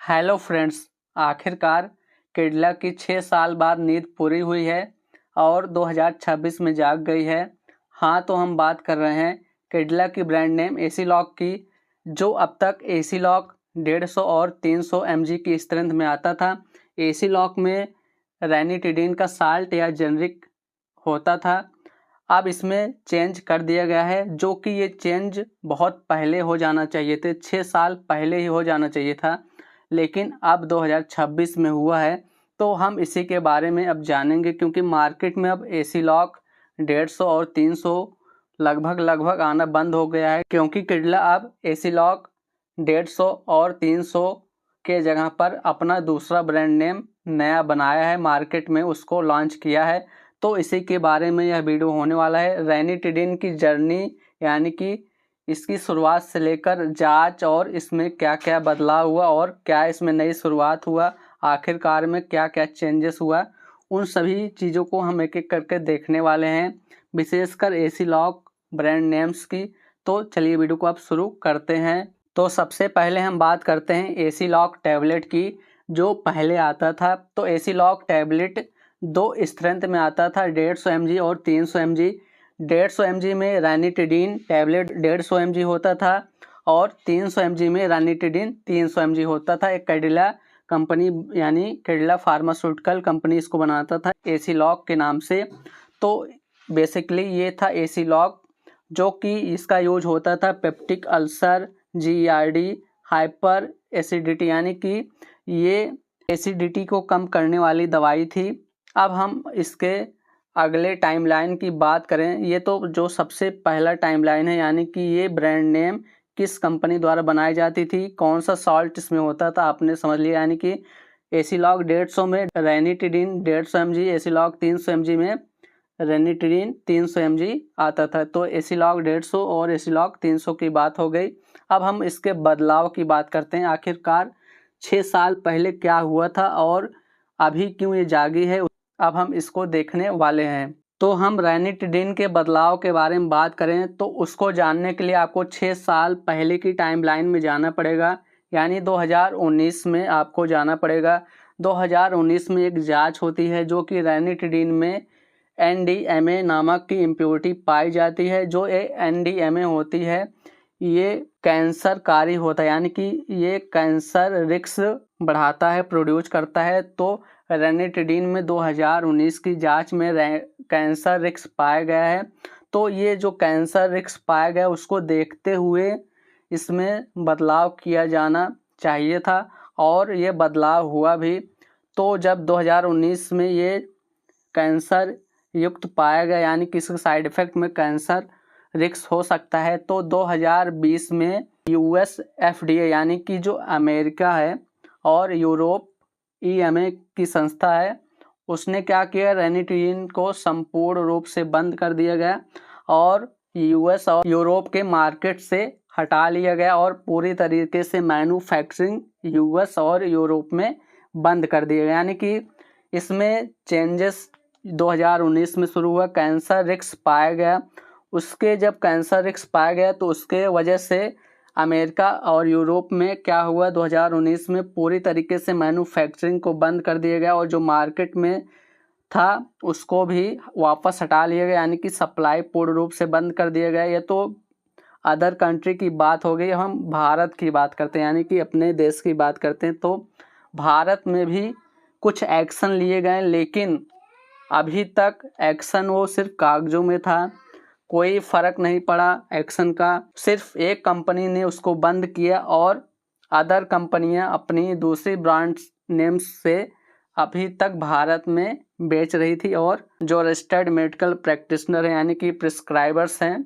Hello friends. आखिरकार कैडिला की 6 साल बाद नींद पूरी हुई है और 2026 में जाग गई है। हाँ, तो हम बात कर रहे हैं कैडिला की ब्रांड नेम एसी लॉक की, जो अब तक एसी लॉक 150 और 300 mg की स्ट्रेंथ में आता था। एसी लॉक में रैनिटिडीन का साल्ट या जेनरिक होता था। अब इसमें चेंज कर दिया गया है, जो कि ये चेंज बहुत पहले हो जाना चाहिए थे, 6 साल पहले ही हो जाना चाहिए था, लेकिन अब 2026 में हुआ है। तो हम इसी के बारे में अब जानेंगे, क्योंकि मार्केट में अब एसी लॉक 150 और 300 लगभग आना बंद हो गया है, क्योंकि कैडिला अब एसी लॉक 150 और 300 के जगह पर अपना दूसरा ब्रांड नेम नया बनाया है, मार्केट में उसको लॉन्च किया है। तो इसी के बारे में यह वीडियो होने वाला है। रैनिटिडीन की जर्नी, यानी कि इसकी शुरुआत से लेकर जांच और इसमें क्या क्या बदलाव हुआ और क्या इसमें नई शुरुआत हुआ, आखिरकार में क्या क्या चेंजेस हुआ, उन सभी चीज़ों को हम एक एक करके देखने वाले हैं, विशेषकर एसी लॉक ब्रांड नेम्स की। तो चलिए वीडियो को अब शुरू करते हैं। तो सबसे पहले हम बात करते हैं एसी लॉक टैबलेट की, जो पहले आता था। तो एसी लॉक टैबलेट 2 स्ट्रेंथ में आता था, 150 mg और 300 mg। 150 mg में रैनिटिडीन टैबलेट 150 mg होता था और 300 mg में रैनिटिडीन 300 mg होता था। एक कैडिला कंपनी यानी कैडिला फार्मास्यूटिकल कंपनी इसको बनाता था एसी लॉक के नाम से। तो बेसिकली ये था एसी लॉक, जो कि इसका यूज होता था peptic ulcer, GERD, hyper acidity, यानी कि ये एसिडिटी को कम करने वाली दवाई थी। अब हम इसके अगले टाइमलाइन की बात करें, ये तो जो सबसे पहला टाइमलाइन है, यानी कि ये ब्रांड नेम किस कंपनी द्वारा बनाई जाती थी, कौन सा सॉल्ट इसमें होता था, आपने समझ लिया। यानी कि एसी लॉक 150 में ranitidine 150 mg, AC lock 300 mg में रैनिटिडीन 300 mg आता था। तो एसी लॉक 150 और एसी लॉक 300 की बात हो गई। अब हम इसके बदलाव की बात करते हैं। आखिरकार 6 साल पहले क्या हुआ था और अभी क्यों ये जागी है, अब हम इसको देखने वाले हैं। तो हम रैनिटिडीन के बदलाव के बारे में बात करें तो उसको जानने के लिए आपको 6 साल पहले की टाइमलाइन में जाना पड़ेगा, यानी 2019 में आपको जाना पड़ेगा। 2019 में एक जांच होती है, जो कि रैनिटिडीन में NDMA नामक की इम्प्योरिटी पाई जाती है। जो ये NDMA होती है, ये कैंसरकारी होता है, यानी कि ये कैंसर रिस्क बढ़ाता है, प्रोड्यूस करता है। तो रैनिटिडीन में 2019 की जांच में कैंसर रिस्क पाया गया है। तो ये जो कैंसर रिस्क पाया गया, उसको देखते हुए इसमें बदलाव किया जाना चाहिए था और ये बदलाव हुआ भी। तो जब 2019 में ये कैंसर युक्त पाया गया, यानी कि इसके साइड इफेक्ट में कैंसर रिस्क हो सकता है, तो 2020 में US FDA, यानी कि जो अमेरिका है और यूरोप EMA की संस्था है, उसने क्या किया, रैनिटिडीन को संपूर्ण रूप से बंद कर दिया गया और US और यूरोप के मार्केट से हटा लिया गया और पूरी तरीके से मैन्युफैक्चरिंग US और यूरोप में बंद कर दिया गया। यानी कि इसमें चेंजेस 2019 में शुरू हुआ, कैंसर रिस्क पाया गया। उसके जब कैंसर रिस्क पाया गया तो उसके वजह से अमेरिका और यूरोप में क्या हुआ, 2019 में पूरी तरीके से मैन्युफैक्चरिंग को बंद कर दिया गया और जो मार्केट में था उसको भी वापस हटा लिया गया, यानी कि सप्लाई पूर्ण रूप से बंद कर दिया गया। ये तो अदर कंट्री की बात हो गई। हम भारत की बात करते हैं, यानी कि अपने देश की बात करते हैं। तो भारत में भी कुछ एक्शन लिए गए, लेकिन अभी तक एक्शन वो सिर्फ कागजों में था, कोई फ़र्क नहीं पड़ा एक्शन का। सिर्फ एक कंपनी ने उसको बंद किया और अदर कंपनियां अपनी दूसरी ब्रांड नेम्स से अभी तक भारत में बेच रही थी और जो रजिस्टर्ड मेडिकल प्रैक्टिशनर हैं, यानी कि प्रिस्क्राइबर्स हैं,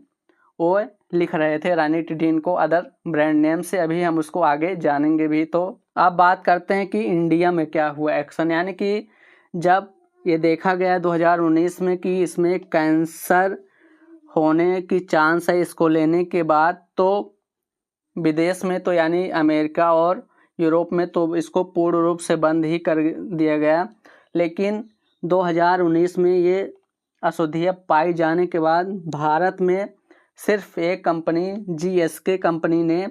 वो लिख रहे थे रैनिटिडीन को अदर ब्रांड नेम से। अभी हम उसको आगे जानेंगे भी। तो अब बात करते हैं कि इंडिया में क्या हुआ एक्शन, यानी कि जब ये देखा गया 2019 में कि इसमें कैंसर होने की चांस है इसको लेने के बाद, तो विदेश में तो यानी अमेरिका और यूरोप में तो इसको पूर्ण रूप से बंद ही कर दिया गया। लेकिन 2019 में ये अशुद्धियाँ पाई जाने के बाद भारत में सिर्फ एक कंपनी GSK कंपनी ने,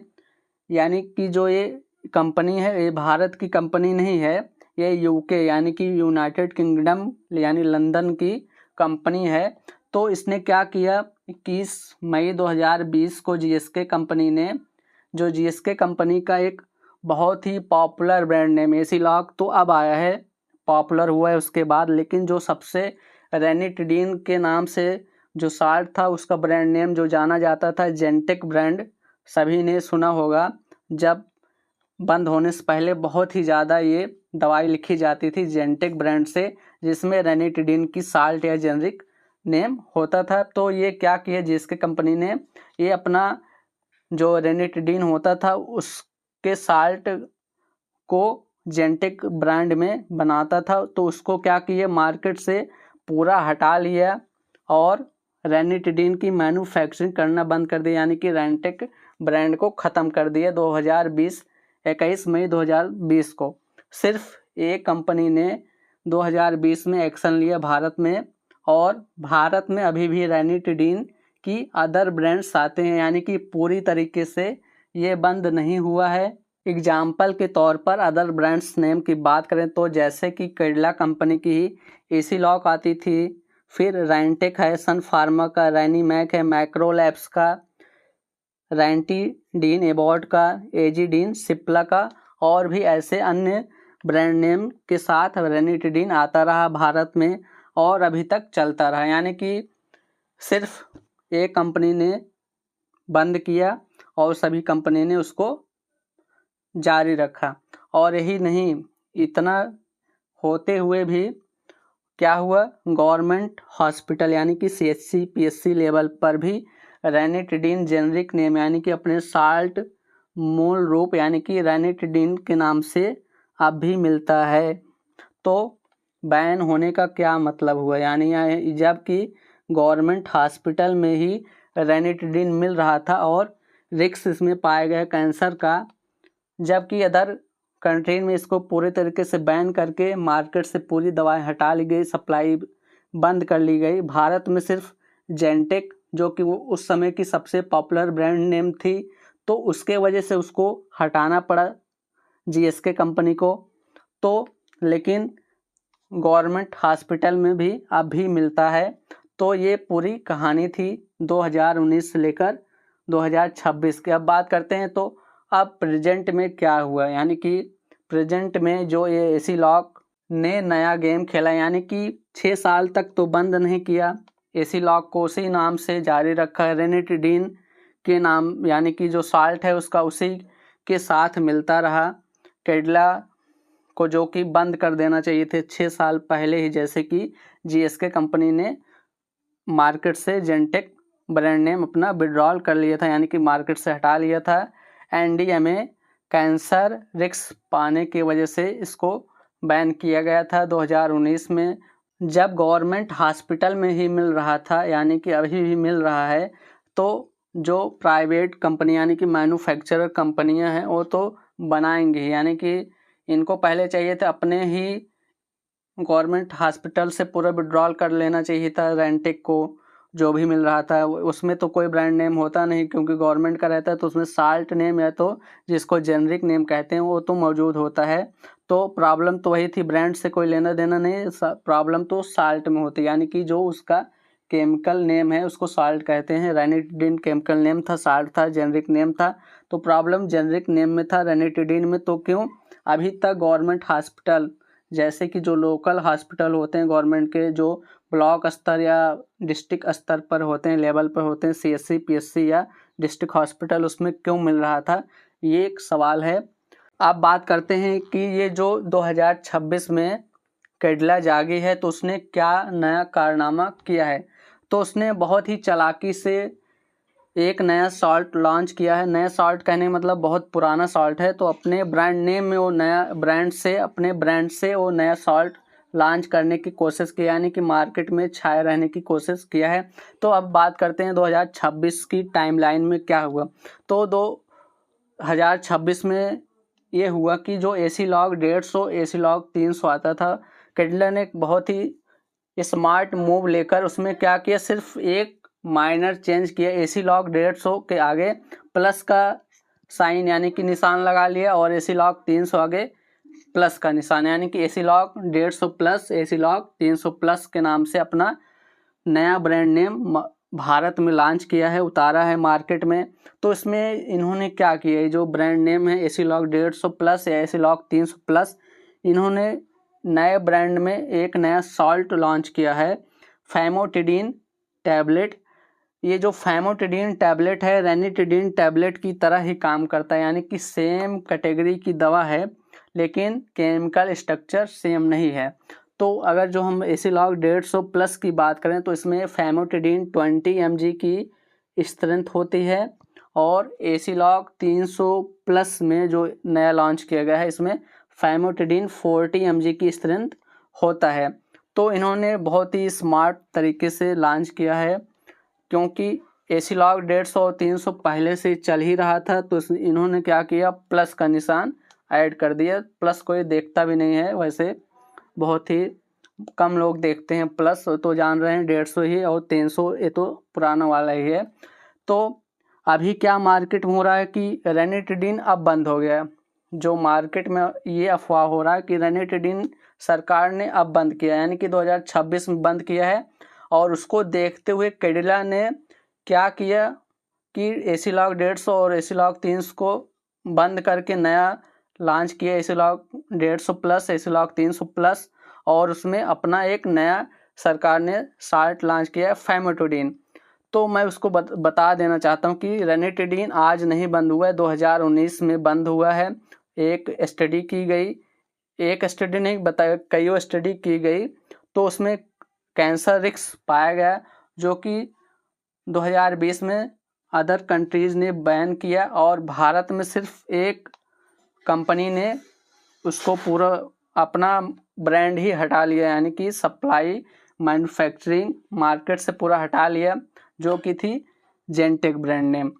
यानी कि जो ये कंपनी है, ये भारत की कंपनी नहीं है, ये यूके यानी कि यूनाइटेड किंगडम यानी लंदन की कंपनी है। तो इसने क्या किया, 21 मई 2020 को जीएसके कंपनी ने, जो जीएसके कंपनी का एक बहुत ही popular brand name AC lock तो अब आया है, पॉपुलर हुआ है उसके बाद, लेकिन जो सबसे रेनिटिडीन के नाम से जो साल्ट था उसका ब्रांड नेम जो जाना जाता था जेंटेक ब्रांड, सभी ने सुना होगा। जब बंद होने से पहले बहुत ही ज़्यादा ये दवाई लिखी जाती थी जेंटेक ब्रांड से, जिसमें रेनिटिडीन की साल्ट या जेनरिक नेम होता था। तो ये क्या किया जिसके कंपनी ने, ये अपना जो रेनिटिडीन होता था उसके साल्ट को जेंटेक ब्रांड में बनाता था, तो उसको क्या किया मार्केट से पूरा हटा लिया और रेनिटिडीन की मैन्युफैक्चरिंग करना बंद कर दिया, यानी कि रेंटेक ब्रांड को ख़त्म कर दिया 21 मई 2020 को। सिर्फ एक कंपनी ने 2020 में एक्शन लिया भारत में, और भारत में अभी भी रेनिटिडीन की अदर ब्रांड्स आते हैं, यानी कि पूरी तरीके से ये बंद नहीं हुआ है। एग्जाम्पल के तौर पर अदर ब्रांड्स नेम की बात करें तो जैसे कि कैडिला कंपनी की ही एसी लॉक आती थी, फिर रेंटेक है, सन फार्मा का, रेनीमैक है, मैक्रोलैब्स का, रेंटिडीन एबॉट का, एजीडीन सिप्ला का, और भी ऐसे अन्य ब्रांड नेम के साथ रेनिटिडीन आता रहा भारत में और अभी तक चलता रहा। यानी कि सिर्फ एक कंपनी ने बंद किया और सभी कंपनी ने उसको जारी रखा। और यही नहीं, इतना होते हुए भी क्या हुआ, गवर्नमेंट हॉस्पिटल यानी कि सीएचसी पीएचसी लेवल पर भी रेनिटिडीन जेनरिक नेम यानी कि अपने साल्ट मूल रूप यानी कि रेनिटिडीन के नाम से अब भी मिलता है। तो बैन होने का क्या मतलब हुआ, यानी जबकि गवर्नमेंट हॉस्पिटल में ही रेनिटिडीन मिल रहा था और रिस्क इसमें पाया गया कैंसर का, जबकि अदर कंट्री में इसको पूरे तरीके से बैन करके मार्केट से पूरी दवाएं हटा ली गई, सप्लाई बंद कर ली गई। भारत में सिर्फ जेंटेक जो कि वो उस समय की सबसे पॉपुलर ब्रांड नेम थी, तो उसके वजह से उसको हटाना पड़ा जीएसके कंपनी को। तो लेकिन गवर्नमेंट हॉस्पिटल में भी अब भी मिलता है। तो ये पूरी कहानी थी 2019 से लेकर 2026 की। अब बात करते हैं तो अब प्रेजेंट में क्या हुआ, यानी कि प्रेजेंट में जो ये एसी लॉक ने नया गेम खेला, यानी कि 6 साल तक तो बंद नहीं किया, एसी लॉक को उसी नाम से जारी रखा, रेनिटिडीन के नाम यानी कि जो साल्ट है उसका उसी के साथ मिलता रहा। कैडिला को जो कि बंद कर देना चाहिए थे 6 साल पहले ही, जैसे कि जीएसके कंपनी ने मार्केट से जेंटेक ब्रांड नेम अपना विड्रॉल कर लिया था, यानी कि मार्केट से हटा लिया था। एनडीएमए कैंसर रिस्क पाने की वजह से इसको बैन किया गया था 2019 में। जब गवर्नमेंट हॉस्पिटल में ही मिल रहा था, यानी कि अभी भी मिल रहा है, तो जो प्राइवेट कंपनी यानी कि मैन्युफैक्चरर कंपनियां हैं वो तो बनाएंगी, यानी कि इनको पहले चाहिए था अपने ही गवर्नमेंट हॉस्पिटल से पूरा विड्रॉल कर लेना चाहिए था रेंटेक को, जो भी मिल रहा था उसमें तो कोई ब्रांड नेम होता नहीं क्योंकि गवर्नमेंट का रहता है, तो उसमें साल्ट नेम या तो जिसको जेनरिक नेम कहते हैं वो तो मौजूद होता है। तो प्रॉब्लम तो वही थी, ब्रांड से कोई लेना देना नहीं, प्रॉब्लम तो साल्ट में होती है, यानी कि जो उसका केमिकल नेम है उसको साल्ट कहते हैं। रेनिटिडीन केमिकल नेम था, साल्ट था जेनरिक नेम था, तो प्रॉब्लम जेनरिक नेम में था, रेनिटिडीन में तो क्यों अभी तक गवर्नमेंट हॉस्पिटल जैसे कि जो लोकल हॉस्पिटल होते हैं गवर्नमेंट के, जो ब्लॉक स्तर या डिस्ट्रिक्ट स्तर पर होते हैं, लेवल पर होते हैं, सीएचसी पीएचसी या डिस्ट्रिक्ट हॉस्पिटल, उसमें क्यों मिल रहा था, ये एक सवाल है। अब बात करते हैं कि ये जो 2026 में कैडिला जागी है तो उसने क्या नया कारनामा किया है। तो उसने बहुत ही चालाकी से एक नया सॉल्ट लॉन्च किया है। नया सॉल्ट कहने का मतलब बहुत पुराना सॉल्ट है, तो अपने ब्रांड नेम में वो नया अपने ब्रांड से वो नया सॉल्ट लॉन्च करने की कोशिश की, यानी कि मार्केट में छाए रहने की कोशिश किया है। तो अब बात करते हैं 2026 की टाइमलाइन में क्या हुआ। तो 2026 में ये हुआ कि जो एसी लॉक 150 एसी लॉक 300 आता था, कैडिला ने एक बहुत ही स्मार्ट मूव लेकर उसमें क्या किया, सिर्फ एक माइनर चेंज किया, एसी लॉक 150 के आगे प्लस का साइन यानी कि निशान लगा लिया, और एसिलॉग 300 आगे प्लस का निशान, यानी कि एसिलॉग 150 प्लस एसिलॉग 300 प्लस के नाम से अपना नया ब्रांड नेम भारत में लॉन्च किया है, उतारा है मार्केट में। तो इसमें इन्होंने क्या किया है, जो ब्रांड नेम है एसिलॉग 150 प्लस या एसिलॉग 300 प्लस, इन्होंने नए ब्रांड में एक नया सॉल्ट लॉन्च किया है, फैमोटिडीन टैबलेट। ये जो फैमोटिडीन टैबलेट है रेनिटिडीन टैबलेट की तरह ही काम करता है, यानी कि सेम कैटेगरी की दवा है लेकिन केमिकल स्ट्रक्चर सेम नहीं है। तो अगर जो हम एसिलॉग 150 प्लस की बात करें तो इसमें फैमोटिडीन 20 mg की स्ट्रेंथ होती है, और एसिलॉग 300 प्लस में जो नया लॉन्च किया गया है इसमें फैमोटिडीन 40 mg की स्ट्रेंथ होता है। तो इन्होंने बहुत ही स्मार्ट तरीके से लॉन्च किया है, क्योंकि एसिलॉग 150 और 300 पहले से चल ही रहा था, तो इन्होंने क्या किया, प्लस का निशान ऐड कर दिया। प्लस कोई देखता भी नहीं है, वैसे बहुत ही कम लोग देखते हैं प्लस, तो जान रहे हैं 150 ही, और 300 ये तो पुराना वाला ही है। तो अभी क्या मार्केट में हो रहा है कि रेनिटिडीन अब बंद हो गया है। जो मार्केट में ये अफवाह हो रहा है कि रेनिटिडीन सरकार ने अब बंद किया, यानी कि 2026 में बंद किया है। और उसको देखते हुए कैडिला ने क्या किया कि एसिलॉग 150 और एसिलॉग 300 को बंद करके नया लॉन्च किया, एसिलॉग 150 प्लस एसिलॉग 300 प्लस, और उसमें अपना एक नया सरकार ने साल्ट लॉन्च किया है फैमोटिडीन। तो मैं उसको बता देना चाहता हूँ कि रेनिटिडीन आज नहीं बंद हुआ है, 2019 में बंद हुआ है। एक स्टडी की गई, एक स्टडी नहीं बताया, कई स्टडी की गई, तो उसमें कैंसर रिस्क पाया गया, जो कि 2020 में अदर कंट्रीज़ ने बैन किया, और भारत में सिर्फ एक कंपनी ने उसको पूरा अपना ब्रांड ही हटा लिया, यानी कि सप्लाई मैन्युफैक्चरिंग मार्केट से पूरा हटा लिया, जो कि थी जेनटेक ब्रांड नेम।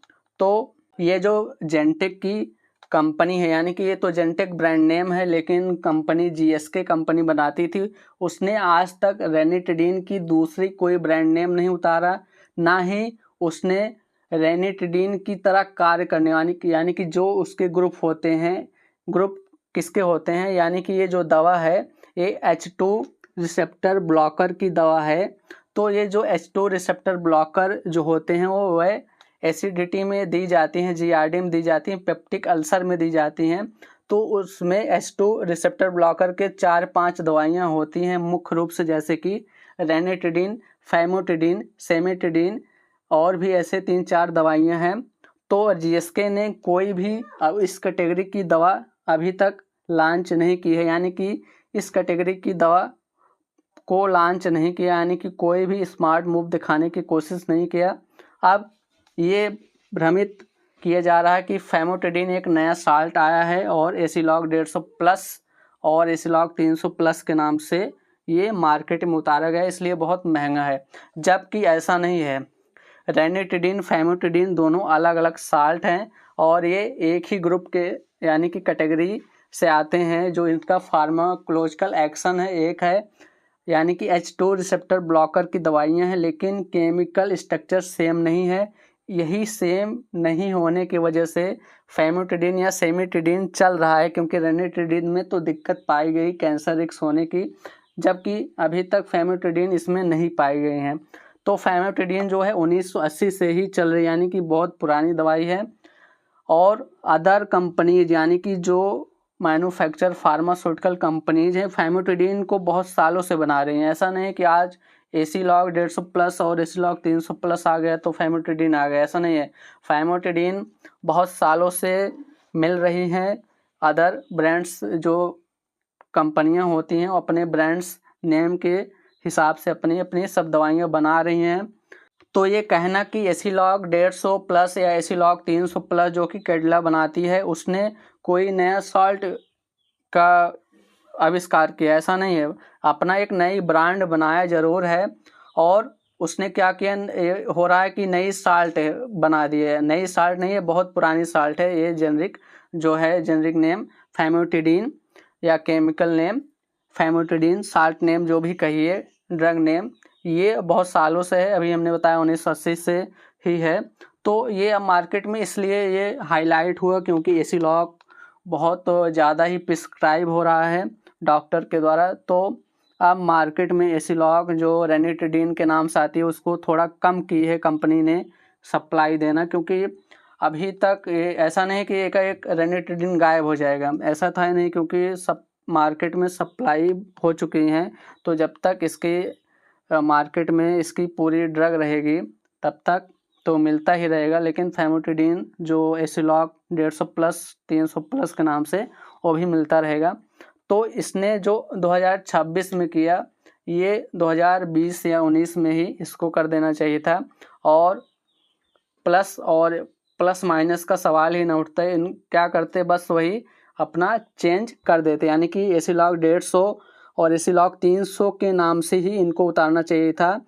तो ये जो जेनटेक की कंपनी है, यानी कि ये तो जेनटेक ब्रांड नेम है, लेकिन कंपनी जीएसके कंपनी बनाती थी, उसने आज तक रेनिटिडीन की दूसरी कोई ब्रांड नेम नहीं उतारा, ना ही उसने रेनिटिडीन की तरह कार्य करने यानी कि जो उसके ग्रुप होते हैं, ग्रुप किसके होते हैं, यानी कि ये जो दवा है ये H2 रिसेप्टर ब्लॉकर की दवा है। तो ये जो H2 रिसेप्टर ब्लॉकर जो होते हैं वो वह एसिडिटी में दी जाती हैं, जीआरडी में दी जाती हैं, पेप्टिक अल्सर में दी जाती हैं। तो उसमें H2 रिसेप्टर ब्लॉकर के 4-5 दवाइयाँ होती हैं मुख्य रूप से, जैसे कि रेनिटिडीन, फैमोटिडीन, सेमेटिडीन, और भी ऐसे 3-4 दवाइयाँ हैं। तो जीएसके ने कोई भी इस कैटेगरी की दवा अभी तक लॉन्च नहीं की है, यानी कि इस कैटेगरी की दवा को लॉन्च नहीं किया, यानी कि कोई भी स्मार्ट मूव दिखाने की कोशिश नहीं किया। अब ये भ्रमित किया जा रहा है कि फैमोटिडीन एक नया साल्ट आया है और एसिलॉग 150 प्लस और एसिलॉग 300 प्लस के नाम से ये मार्केट में उतारा गया, इसलिए बहुत महंगा है, जबकि ऐसा नहीं है। रेनिटिडीन, फैमोटिडीन दोनों अलग अलग साल्ट हैं, और ये एक ही ग्रुप के यानी कि कैटेगरी से आते हैं। जो इनका फार्माकोलॉजिकल एक्शन है एक है, यानी कि H2 रिसेप्टर ब्लॉकर की दवाइयां हैं, लेकिन केमिकल स्ट्रक्चर सेम नहीं है। यही सेम नहीं होने की वजह से फैमोटिडीन या सेमिटिडीन चल रहा है, क्योंकि रेनिटिडीन में तो दिक्कत पाई गई कैंसर रिस्क होने की, जबकि अभी तक फैमोटिडीन इसमें नहीं पाई गई हैं। तो फैमोटिडीन जो है 1980 से ही चल रही, यानी कि बहुत पुरानी दवाई है। और अदर कंपनीज यानी कि जो मैन्युफैक्चर फार्मास्यूटिकल कंपनीज हैं फैमोटिडीन को बहुत सालों से बना रही हैं। ऐसा नहीं है कि आज एसिलॉग 150 प्लस और एसिलॉग 300 प्लस आ गया तो फैमोटिडीन आ गया, ऐसा नहीं है। फैमोटिडीन बहुत सालों से मिल रही हैं। अदर ब्रांड्स जो कंपनियां होती हैं वो अपने ब्रांड्स नेम के हिसाब से अपनी अपनी सब दवाइयाँ बना रही हैं। तो ये कहना कि एसिलॉग 150 प्लस या एसिलॉग 300 प्लस जो कि कैडिला बनाती है उसने कोई नया सॉल्ट का आविष्कार किया, ऐसा नहीं है। अपना एक नई ब्रांड बनाया ज़रूर है, और उसने क्या किया, हो रहा है कि नई साल्ट बना दी है। नई साल्ट नहीं है, बहुत पुरानी साल्ट है। ये जेनरिक जो है, जेनरिक नेम फैमोटिडीन या केमिकल नेम फैमोटिडीन, साल्ट नेम जो भी कहिए, ड्रग नेम, ये बहुत सालों से है। अभी हमने बताया 1980 से ही है। तो ये अब मार्केट में इसलिए ये हाईलाइट हुआ क्योंकि एसी लॉक बहुत ज़्यादा ही प्रिस्क्राइब हो रहा है डॉक्टर के द्वारा। तो अब मार्केट में एसी लॉक जो रेनिटिडीन के नाम से आती है उसको थोड़ा कम की है कंपनी ने सप्लाई देना, क्योंकि अभी तक ये ऐसा नहीं कि एक रेनिटिडीन गायब हो जाएगा, ऐसा था नहीं, क्योंकि सब मार्केट में सप्लाई हो चुकी हैं। तो जब तक इसके मार्केट में इसकी पूरी ड्रग रहेगी तब तक तो मिलता ही रहेगा। लेकिन फेमोटिडीन जो एसिलॉक 150 प्लस 300 प्लस के नाम से वो भी मिलता रहेगा। तो इसने जो 2026 में किया ये 2020 या 19 में ही इसको कर देना चाहिए था, और प्लस माइनस का सवाल ही न उठता है। इन क्या करते बस वही अपना चेंज कर देते, यानी कि एसिलॉक 150 और एसिलॉक 300 के नाम से ही इनको उतारना चाहिए था।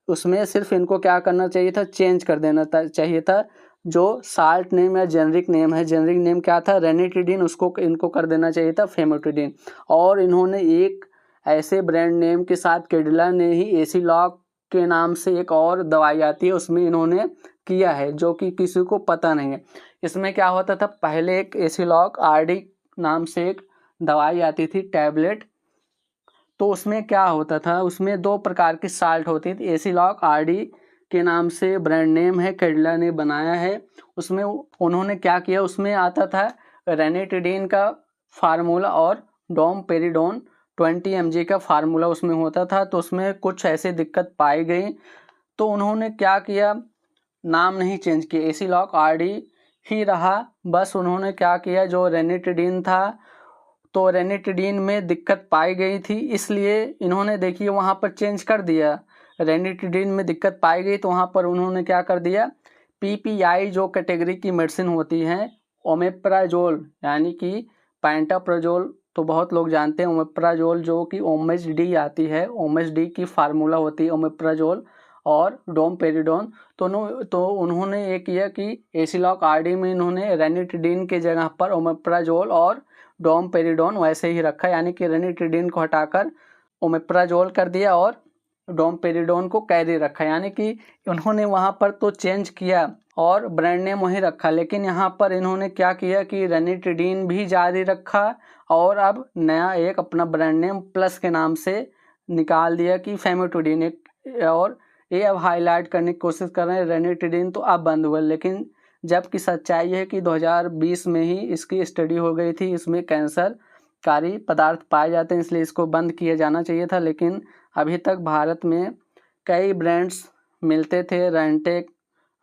उसमें सिर्फ इनको क्या करना चाहिए था, चेंज कर देना चाहिए था। जो साल्ट नेम या जेनरिक नेम है, जेनरिक नेम क्या था रेनिटिडीन, उसको इनको कर देना चाहिए था फेमोटिडीन। और इन्होंने एक ऐसे ब्रांड नेम के साथ कैडिला ने ही एसिलॉक के नाम से एक और दवाई आती है उसमें इन्होंने किया है, जो कि किसी को पता नहीं है। इसमें क्या होता था, पहले एक एसिलॉक आरडी नाम से एक दवाई आती थी टैबलेट। तो उसमें क्या होता था, उसमें 2 प्रकार की साल्ट होती थी। एसिलॉक आरडी के नाम से ब्रांड नेम है, कैडिला ने बनाया है। उसमें उन्होंने क्या किया, उसमें आता था रेनिटिडीन का फार्मूला और डोमपेरिडोन 20 mg का फार्मूला उसमें होता था। तो उसमें कुछ ऐसी दिक्कत पाई गई, तो उन्होंने क्या किया, नाम नहीं चेंज किया, एसिलॉक आरडी ही रहा। बस उन्होंने क्या किया, जो रेनिटिडीन था तो रेनिटिडीन में दिक्कत पाई गई थी, इसलिए इन्होंने देखिए वहाँ पर चेंज कर दिया। रेनिटिडीन में दिक्कत पाई गई तो वहाँ पर उन्होंने क्या कर दिया, पीपीआई जो कैटेगरी की मेडिसिन होती हैं, ओमेप्राजोल यानी कि पैंटाप्राजोल तो बहुत लोग जानते हैं, ओमेप्राजोल जो कि ओमेज डी आती है, ओमेज डी की फार्मूला होती है ओमेप्राजोल और डोमपेरिडोन। तो उन्होंने ये किया कि एसिलॉक आरडी में इन्होंने रेनिटिडीन के जगह पर ओमेप्राजोल और डोमपेरिडोन वैसे ही रखा, यानी कि रेनिटिडीन को हटाकर ओमेप्राजोल कर दिया और डोमपेरिडोन को कैरी रखा। यानी कि उन्होंने वहाँ पर तो चेंज किया और ब्रांड नेम वहीं रखा, लेकिन यहाँ पर इन्होंने क्या किया कि रेनिटिडीन भी जारी रखा और अब नया एक अपना ब्रांड नेम प्लस के नाम से निकाल दिया कि फेमोटिडीन। और ये अब हाईलाइट करने की कोशिश कर रहे हैं रेनिटिडीन तो अब बंद हुआ, लेकिन जबकि सच्चाई है कि 2020 में ही इसकी स्टडी हो गई थी, इसमें कैंसरकारी पदार्थ पाए जाते हैं, इसलिए इसको बंद किया जाना चाहिए था। लेकिन अभी तक भारत में कई ब्रांड्स मिलते थे, रेंटेक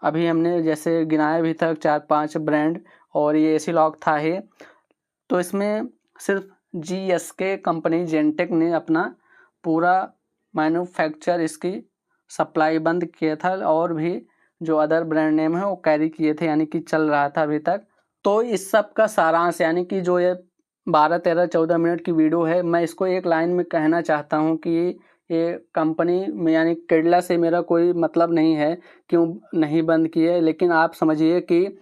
अभी हमने जैसे गिनाए भी तक 4-5 ब्रांड, और ये एसिलॉक था ही। तो इसमें सिर्फ जीएसके कंपनी जेनटेक ने अपना पूरा मैन्युफैक्चर इसकी सप्लाई बंद किया था, और भी जो अदर ब्रांड नेम है वो कैरी किए थे, यानी कि चल रहा था अभी तक। तो इस सब का सारांश, यानी कि जो ये 12, 13, 14 मिनट की वीडियो है, मैं इसको एक लाइन में कहना चाहता हूँ कि ये कंपनी में यानी कैडिला से मेरा कोई मतलब नहीं है क्यों नहीं बंद किए, लेकिन आप समझिए कि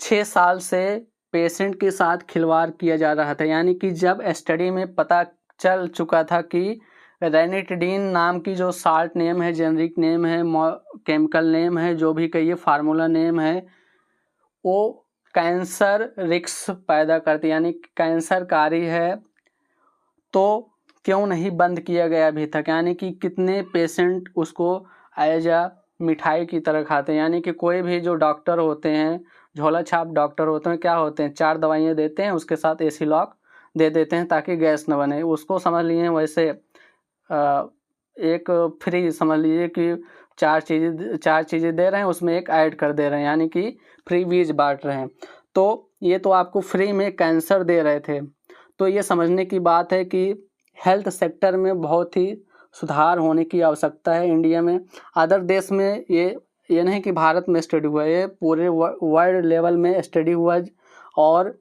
6 साल से पेशेंट के साथ खिलवाड़ किया जा रहा था। यानी कि जब स्टडी में पता चल चुका था कि रेनिटिडीन नाम की जो साल्ट नेम है, जेनरिक नेम है, केमिकल नेम है, जो भी कहिए फार्मूला नेम है, वो कैंसर रिस्क पैदा करती यानी कैंसरकारी है, तो क्यों नहीं बंद किया गया अभी तक। यानी कि कितने पेशेंट उसको एज अ मिठाई की तरह खाते हैं। यानी कि कोई भी जो डॉक्टर होते हैं, झोला छाप डॉक्टर होते हैं, क्या होते हैं, 4 दवाइयाँ देते हैं, उसके साथ एसिलॉक दे देते हैं ताकि गैस न बने। उसको समझ लिए वैसे एक फ्री समझ लीजिए कि 4 चीज़ें दे रहे हैं, उसमें एक ऐड कर दे रहे हैं, यानी कि फ्री बीज बांट रहे हैं। तो ये तो आपको फ्री में कैंसर दे रहे थे। तो ये समझने की बात है कि हेल्थ सेक्टर में बहुत ही सुधार होने की आवश्यकता है इंडिया में। अदर देश में ये नहीं कि भारत में स्टडी हुआ, ये पूरे वर्ल्ड लेवल में स्टडी हुआ, और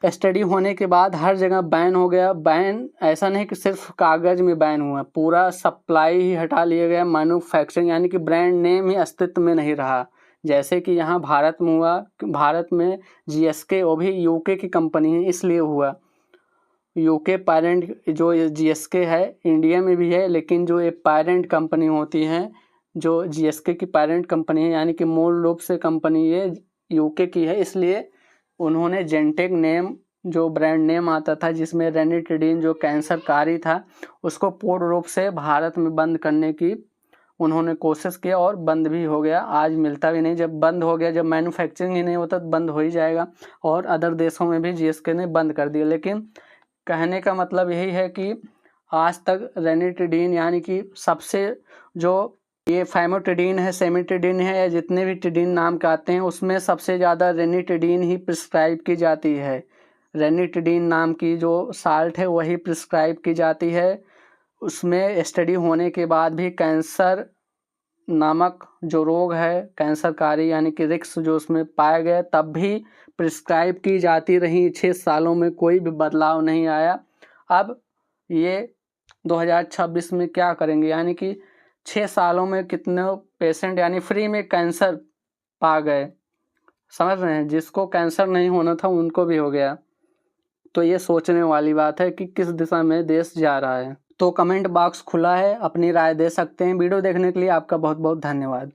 स्टडी होने के बाद हर जगह बैन हो गया। बैन ऐसा नहीं कि सिर्फ कागज़ में बैन हुआ, पूरा सप्लाई ही हटा लिया गया, मैन्युफैक्चरिंग यानी कि ब्रांड नेम ही अस्तित्व में नहीं रहा। जैसे कि यहाँ भारत में हुआ, भारत में जीएसके वो भी यूके की कंपनी है इसलिए हुआ। यूके पेरेंट जो जीएसके है इंडिया में भी है, लेकिन जो ये पेरेंट कंपनी होती हैं जो जीएसके की पेरेंट कंपनी है, यानी कि मूल रूप से कंपनी ये यूके की है, इसलिए उन्होंने जेंटेक नेम, जो ब्रांड नेम आता था जिसमें रेनिटिडीन जो कैंसरकारी था, उसको पूर्ण रूप से भारत में बंद करने की उन्होंने कोशिश किया और बंद भी हो गया। आज मिलता भी नहीं, जब बंद हो गया, जब मैन्युफैक्चरिंग ही नहीं होता तो बंद हो ही जाएगा। और अदर देशों में भी जीएसके ने बंद कर दिया। लेकिन कहने का मतलब यही है कि आज तक रेनिटिडीन, यानी कि सबसे जो ये फैमोटिडीन है, सेमिटिडीन है, या जितने भी टिडीन नाम के आते हैं, उसमें सबसे ज़्यादा रेनिटिडीन ही प्रिस्क्राइब की जाती है। रेनिटिडीन नाम की जो साल्ट है वही प्रिस्क्राइब की जाती है। उसमें स्टडी होने के बाद भी कैंसर नामक जो रोग है कैंसरकारी, यानी कि रिस्क जो उसमें पाया गया, तब भी प्रिस्क्राइब की जाती रही। 6 सालों में कोई भी बदलाव नहीं आया। अब ये 2026 में क्या करेंगे, यानी कि 6 सालों में कितने पेशेंट यानी फ्री में कैंसर पा गए, समझ रहे हैं। जिसको कैंसर नहीं होना था उनको भी हो गया। तो ये सोचने वाली बात है कि किस दिशा में देश जा रहा है। तो कमेंट बॉक्स खुला है, अपनी राय दे सकते हैं। वीडियो देखने के लिए आपका बहुत बहुत धन्यवाद।